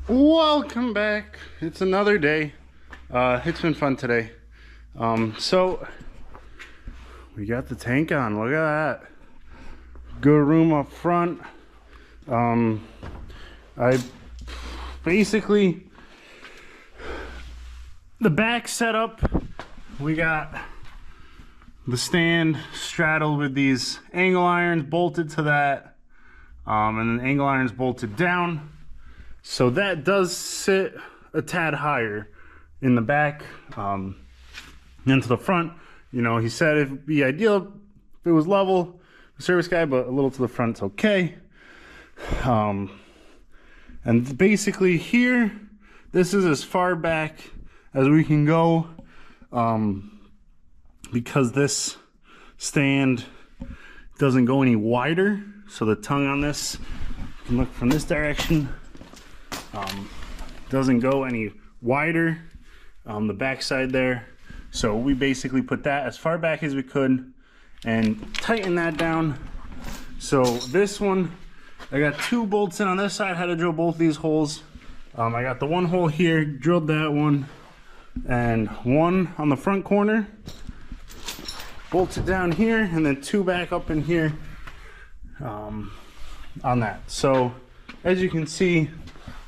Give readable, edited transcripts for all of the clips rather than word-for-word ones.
Welcome back. It's another day. It's been fun today. So we got the tank on. Look at that. Good room up front. I basically the back setup. We got the stand straddled with these angle irons bolted to that, and then angle irons bolted down. So that does sit a tad higher in the back than to the front. You know, he said it'd be ideal if it was level, the service guy, but a little to the front's okay. And basically here, this is as far back as we can go, because this stand doesn't go any wider. So the tongue on this, you can look from this direction. Doesn't go any wider, the backside there. So we basically put that as far back as we could and tighten that down. So this one, I got 2 bolts in on this side, had to drill both these holes. I got the one hole here, drilled that one, and one on the front corner, bolted down here, and then 2 back up in here on that. So as you can see,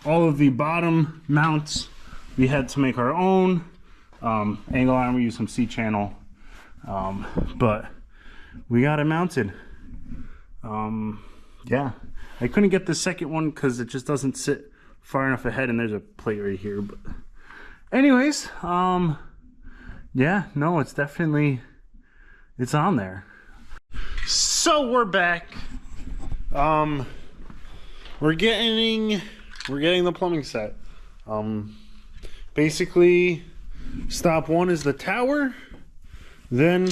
all of the bottom mounts we had to make our own. Angle iron, we use some C-channel, but we got it mounted. Yeah, I couldn't get the second one because it just doesn't sit far enough ahead, and there's a plate right here. But anyways, yeah, no, it's definitely, it's on there. So we're back. We're getting the plumbing set. Basically, stop 1 is the tower. Then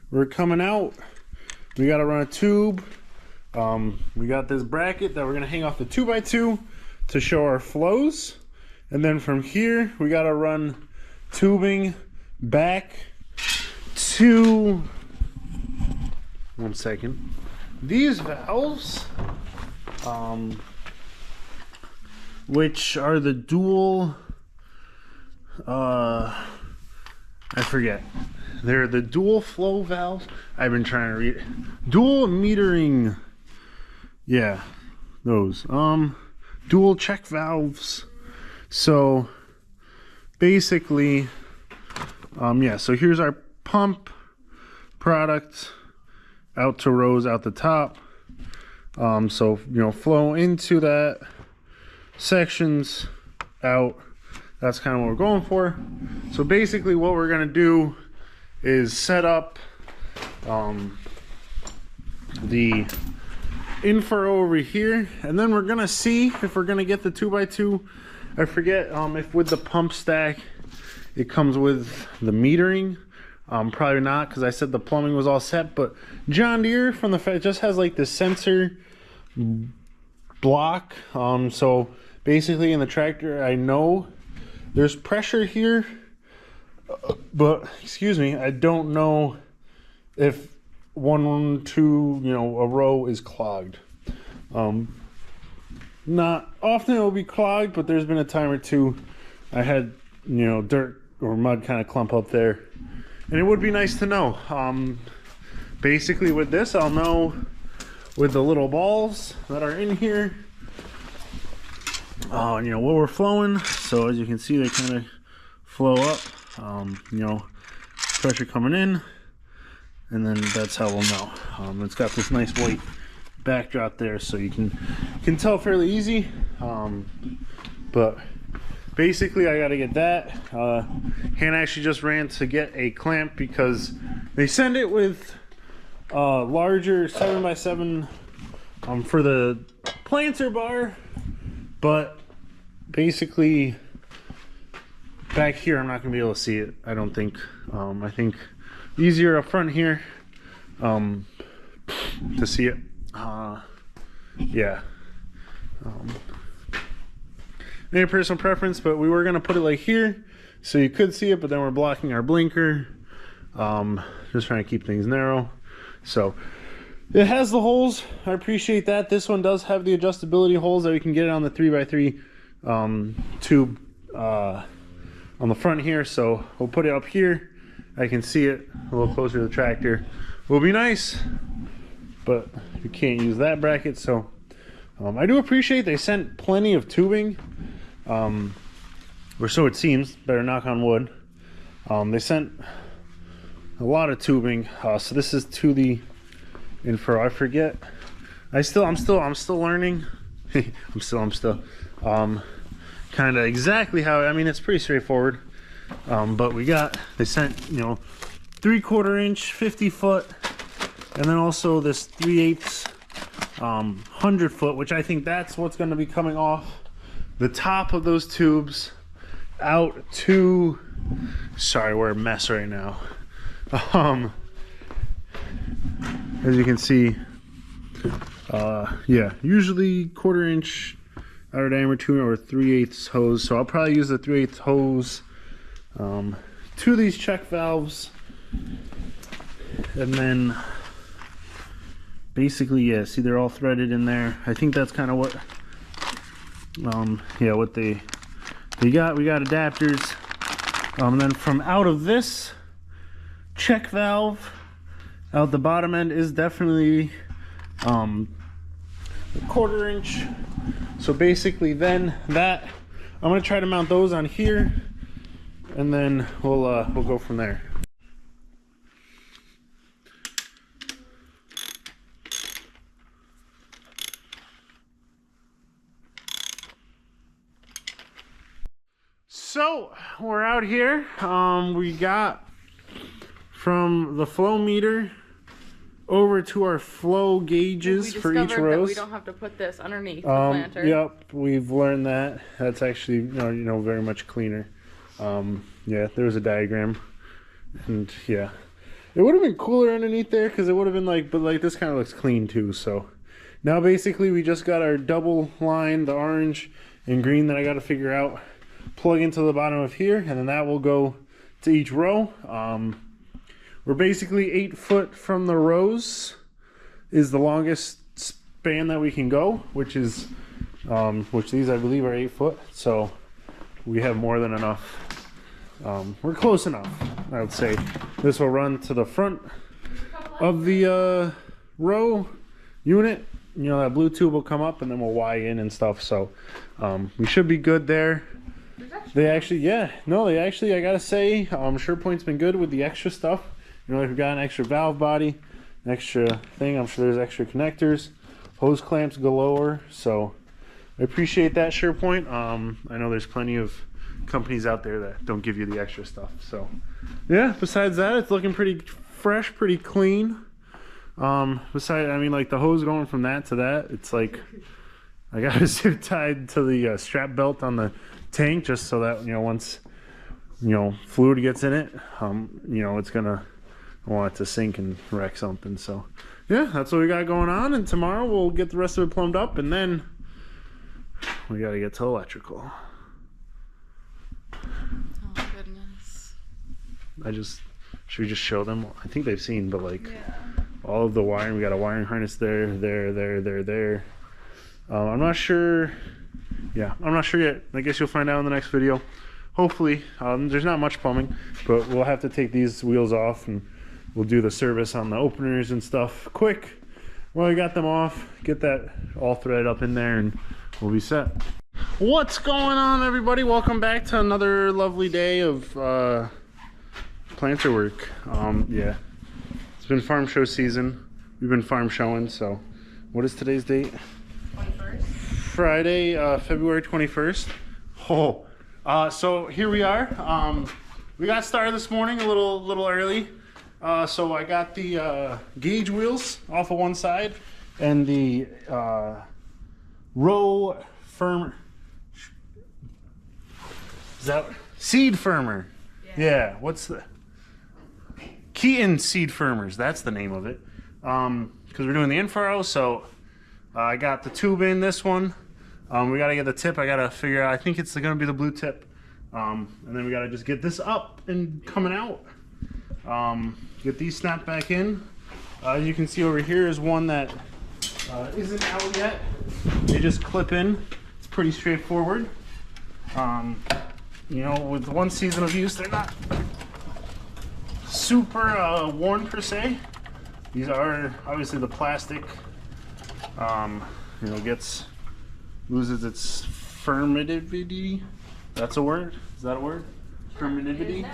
we're coming out. We got to run a tube. We got this bracket that we're gonna hang off the 2x2 to show our flows. And then from here, we got to run tubing back to, one second, these valves. Which are the dual, I forget. They're the dual flow valves. I've been trying to read it. Dual metering. Yeah, those. Dual check valves. So basically, yeah, so here's our pump product out to rows out the top. So, you know, flow into that, sections out. That's kind of what we're going for. So basically what we're going to do is set up the Furrow over here, and then we're going to see if we're going to get the 2x2. I forget if with the pump stack it comes with the metering. Probably not, because I said the plumbing was all set, but John Deere from the fact just has like this sensor block. So basically in the tractor, I know there's pressure here, but excuse me, I don't know if 1, 2, you know, a row is clogged. Not often it will be clogged, but there's been a time or two I had, you know, dirt or mud kind of clump up there, and it would be nice to know. Basically with this, I'll know with the little balls that are in here, you know, what we're flowing. So as you can see, they kind of flow up, you know, pressure coming in, and then that's how we'll know. It's got this nice white backdrop there, so you can tell fairly easy. But basically I got to get that. Hannah actually just ran to get a clamp because they send it with larger 7x7 for the planter bar, but basically back here I'm not gonna be able to see it, I don't think. I think easier up front here to see it. Yeah, maybe personal preference, but we were gonna put it like here so you could see it, but then we're blocking our blinker. Just trying to keep things narrow. So it has the holes. I appreciate that. This one does have the adjustability holes that we can get it on the 3x3 tube on the front here, so we'll put it up here. I can see it a little closer to the tractor. Will be nice, but you can't use that bracket. So I do appreciate they sent plenty of tubing, or so it seems. Better knock on wood. They sent a lot of tubing. So this is to the Furrow. I forget. I'm still learning. I'm still kind of exactly how. I mean, it's pretty straightforward. But they sent 3/4 inch, 50 foot, and then also this 3/8 100 foot, which I think that's what's going to be coming off the top of those tubes out to. Sorry, we're a mess right now. As you can see, yeah, usually 1/4 inch outer diameter tube or 3/8 hose. So I'll probably use the 3/8 hose to these check valves, and then basically, yeah, see they're all threaded in there. I think that's kind of what yeah, what they got. We got adapters, and then from out of this check valve out the bottom end is definitely a 1/4 inch. So basically then that I'm gonna try to mount those on here, and then we'll go from there. So we're out here. We got from the flow meter over to our flow gauges for each row. We don't have to put this underneath the planter. Yep, we've learned that. That's actually very much cleaner. Yeah, there was a diagram, and yeah, it would have been cooler underneath there because it would have been like, but like this kind of looks clean too. So now basically we just got our double line, the orange and green that I got to figure out, plug into the bottom of here, and then that will go to each row. We're basically 8 foot from the rows is the longest span that we can go, which is which these I believe are 8 foot, so we have more than enough. We're close enough, I would say. This will run to the front of the row unit. That blue tube will come up, and then we'll Y in and stuff, so we should be good there. They actually, I gotta say, SurePoint's been good with the extra stuff. Like we've got an extra valve body, an extra thing. I'm sure there's extra connectors, hose clamps galore. So I appreciate that, SurePoint. I know there's plenty of companies out there that don't give you the extra stuff. So yeah, besides that, it's looking pretty fresh, pretty clean. Besides, I mean, like the hose going from that to that, it's like I got a zip tied to the strap belt on the tank, just so that once fluid gets in it, it's gonna want it to sink and wreck something. So yeah, that's what we got going on, and tomorrow we'll get the rest of it plumbed up, and then we got to get to electrical. Oh goodness. Should we just show them? I think they've seen, but like all of the wiring, we got a wiring harness there. I'm not sure. Yeah, I'm not sure yet. I guess you'll find out in the next video. Hopefully. There's not much plumbing, but we'll have to take these wheels off, and we'll do the service on the openers and stuff quick. Well, we got them off, get that all threaded up in there, and we'll be set. What's going on, everybody? Welcome back to another lovely day of planter work. Yeah, it's been farm show season. We've been farm showing. So what is today's date? 21st. Friday, February 21st. So here we are. We got started this morning a little early. So I got the gauge wheels off of one side, and the row firmer. Is that seed firmer? Yeah. What's the Keaton seed firmers? That's the name of it. Because we're doing the Furrow, so I got the tube in this one. We gotta get the tip. I gotta figure out. I think it's gonna be the blue tip, and then we gotta just get this up and coming out. Get these snapped back in. You can see over here is one that isn't out yet. They just clip in. It's pretty straightforward. You know, with one season of use, they're not super worn per se. These are obviously the plastic, you know, loses its firmidity. That's a word? Is that a word? Firmidity?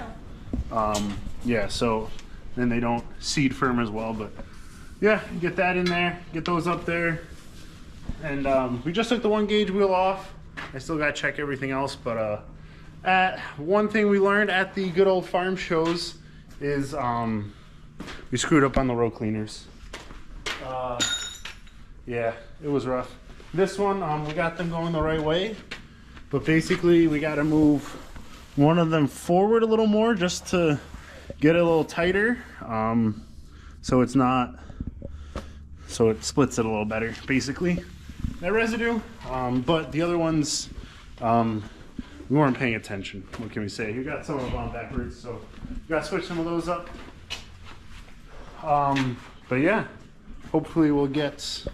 Yeah, so then they don't seed firm as well, but yeah, get that in there, get those up there. And we just took the 1 gauge wheel off. I still gotta check everything else, but one thing we learned at the good old farm shows is we screwed up on the row cleaners. Yeah, it was rough. This one, we got them going the right way, but basically we gotta move one of them forward a little more just to get it a little tighter, so it's not, so it splits it a little better, basically. That residue, but the other ones, we weren't paying attention. What can we say? You got some of them on backwards, so you gotta switch some of those up. But yeah, hopefully we'll get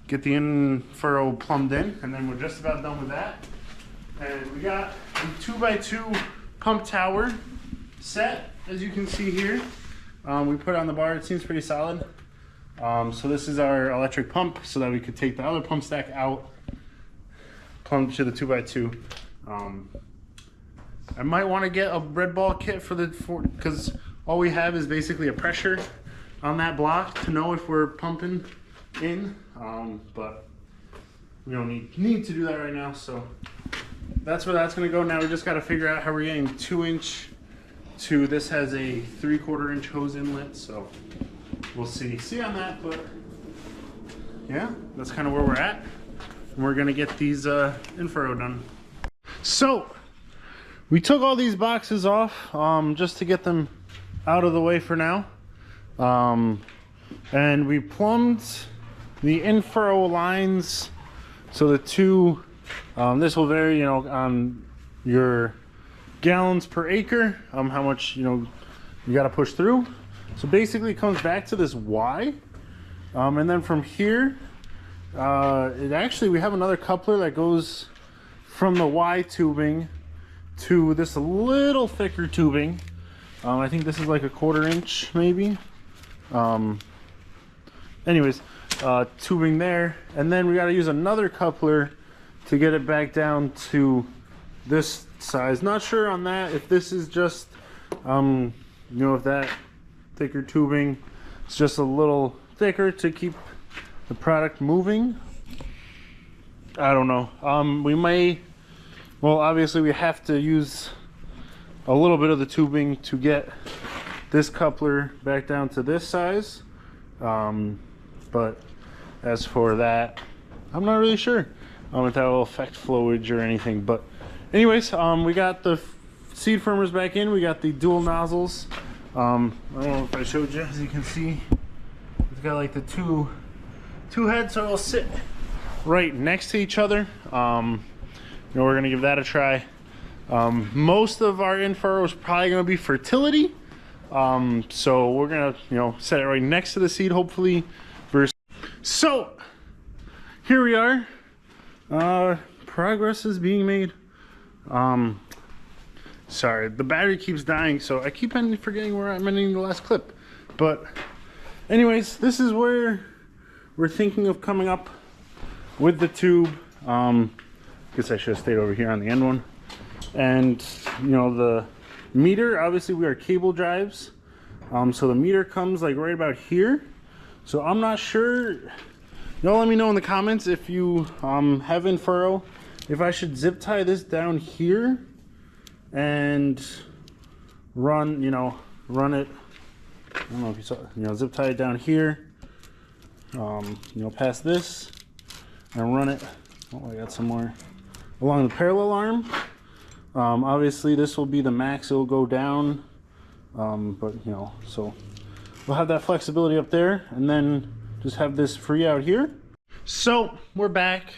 the furrow plumbed in, and then we're just about done with that. And we got a 2x2 pump tower set, as you can see here. We put it on the bar. It seems pretty solid. So this is our electric pump, so that we could take the other pump stack out, plumb to the 2x2. I might want to get a red ball kit because all we have is basically a pressure on that block to know if we're pumping in, but we don't need to do that right now, so that's where that's going to go. Now we just got to figure out how we're getting 2-inch to, this has a 3/4 inch hose inlet, so we'll see on that. But yeah, that's kind of where we're at, and we're going to get these furrow done. So we took all these boxes off just to get them out of the way for now, and we plumbed the furrow lines. So the two, this will vary, you know, on your gallons per acre, how much, you know, you got to push through. So basically it comes back to this Y, and then from here, we have another coupler that goes from the Y tubing to this little thicker tubing. I think this is like a 1/4 inch maybe. Anyways, tubing there, and then we got to use another coupler to get it back down to this size. Not sure on that if this is just you know, if that thicker tubing is just a little thicker to keep the product moving. I don't know. We may, well, obviously we have to use a little bit of the tubing to get this coupler back down to this size, but as for that, I'm not really sure if that will affect flowage or anything. But anyways, we got the seed firmers back in. We got the dual nozzles. I don't know if I showed you. As you can see, it's got like the two heads, so it'll sit right next to each other. You know, we're gonna give that a try. Most of our furrow is probably gonna be fertility, so we're gonna, you know, set it right next to the seed, hopefully. So here we are. Progress is being made. Sorry, the battery keeps dying, so I keep forgetting where I'm ending the last clip. But anyways, this is where we're thinking of coming up with the tube. Guess I should have stayed over here on the end one. And you know, the meter, obviously we are cable drives, so the meter comes like right about here. So I'm not sure. Y'all let me know in the comments if you have furrow, if I should zip tie this down here and run it, I don't know if you saw, you know, zip tie it down here, you know, past this, and run it, oh, I got some more, along the parallel arm. Obviously this will be the max, it'll go down, but you know, so we'll have that flexibility up there, and then just have this free out here. So we're back.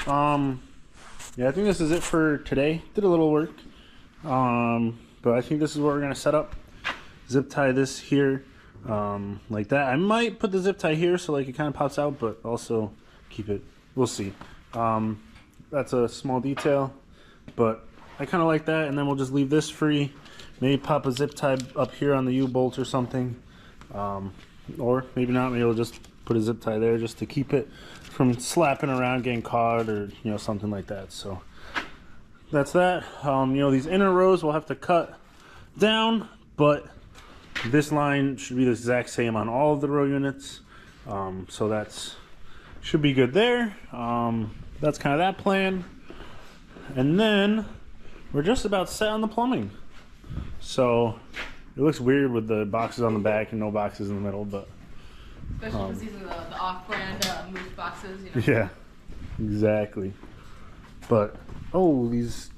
Yeah, I think this is it for today. Did a little work, but I think this is what we're gonna set up. Zip tie this here, like that. I might put the zip tie here so like it kind of pops out, but also keep it, we'll see. That's a small detail. but I kind of like that. And then we'll just leave this free. Maybe pop a zip tie up here on the U-bolt or something. Or maybe not. Maybe we'll just put a zip tie there just to keep it from slapping around, getting caught, or something like that. So that's that. These inner rows we'll have to cut down, but this line should be the exact same on all of the row units. So that's should be good there. That's kind of that plan. And then we're just about set on the plumbing. So it looks weird with the boxes on the back and no boxes in the middle, but Especially because these are the off-brand Moose boxes, Yeah, exactly. But these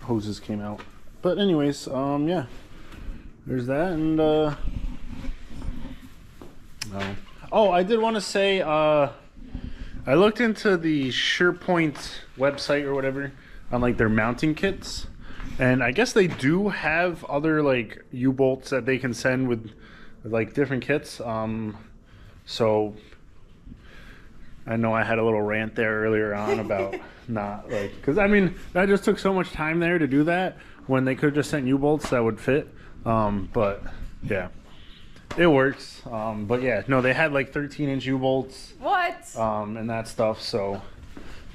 hoses came out. But anyways, yeah, there's that. And I did want to say, I looked into the SurePoint website or whatever on like their mounting kits, and I guess they do have other like U-bolts that they can send with like different kits. So I know I had a little rant there earlier on about not like, because I mean that just took so much time there to do that when they could have just sent U-bolts that would fit. But yeah, it works. But yeah, no, they had like 13-inch U-bolts. What? And that stuff. So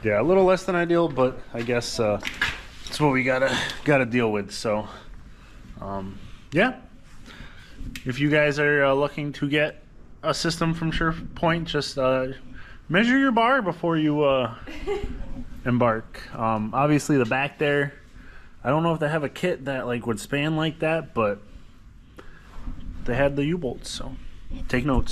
yeah, a little less than ideal, but I guess it's what we gotta deal with. So yeah, if you guys are looking to get a system from SurePoint, just measure your bar before you embark. Obviously the back there, I don't know if they have a kit that like would span like that, but they had the U-bolts, so take notes.